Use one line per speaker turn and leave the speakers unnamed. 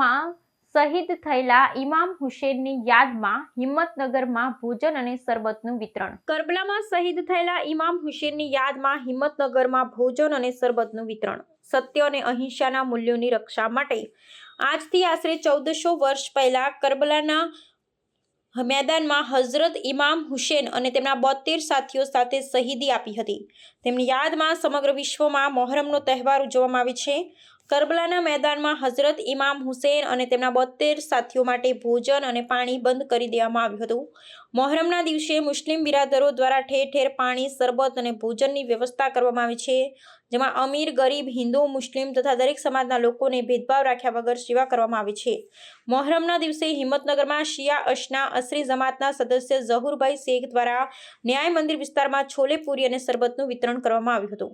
વિશ્વમાં શહીદ થયેલા ઇમામ હુસેનની યાદમાં હિંમતનગરમાં ભોજન અને શરબતનું વિતરણ। કરબલામાં શહીદ થયેલા ઇમામ હુસેનની યાદમાં હિંમતનગરમાં ભોજન અને શરબતનું વિતરણ। સત્ય અને અહિંસાના મૂલ્યોની રક્ષા માટે આજથી આશરે 1400 વર્ષ પહેલા કરબલાના मैदान में हजरत इमाम हुसैन और तेमना 72 साथीओ साथे शहीदी आपी हती। तेमनी याद में समग्र विश्व में मोहर्रमनो तहेवार उजववामां आवे छे। करबलाना मैदान में हजरत इमाम हुसैन और तेमना 72 साथीओ माटे भोजन और पाणी बंद करी देवामां आव्युं हतुं। मोहर्रमना दिवसे मुस्लिम बिरादरो द्वारा ठेर ठेर पाणी, शरबत और भोजननी व्यवस्था करवामां आवे छे, जेमां अमीर, गरीब, हिंदू, मुस्लिम तथा दरेक समाजना लोकोने भेदभाव राख्या वगर सेवा करवामां आवे छे। मोहर्रमना दिवसे हिम्मतनगरमां शिया अशना असरी जमातना सदस्य ज़हूरभाई शेख द्वारा न्याय मंदिर विस्तारमां छोले पूरी और शरबतनुं वितरण करवामां आव्युं हतुं।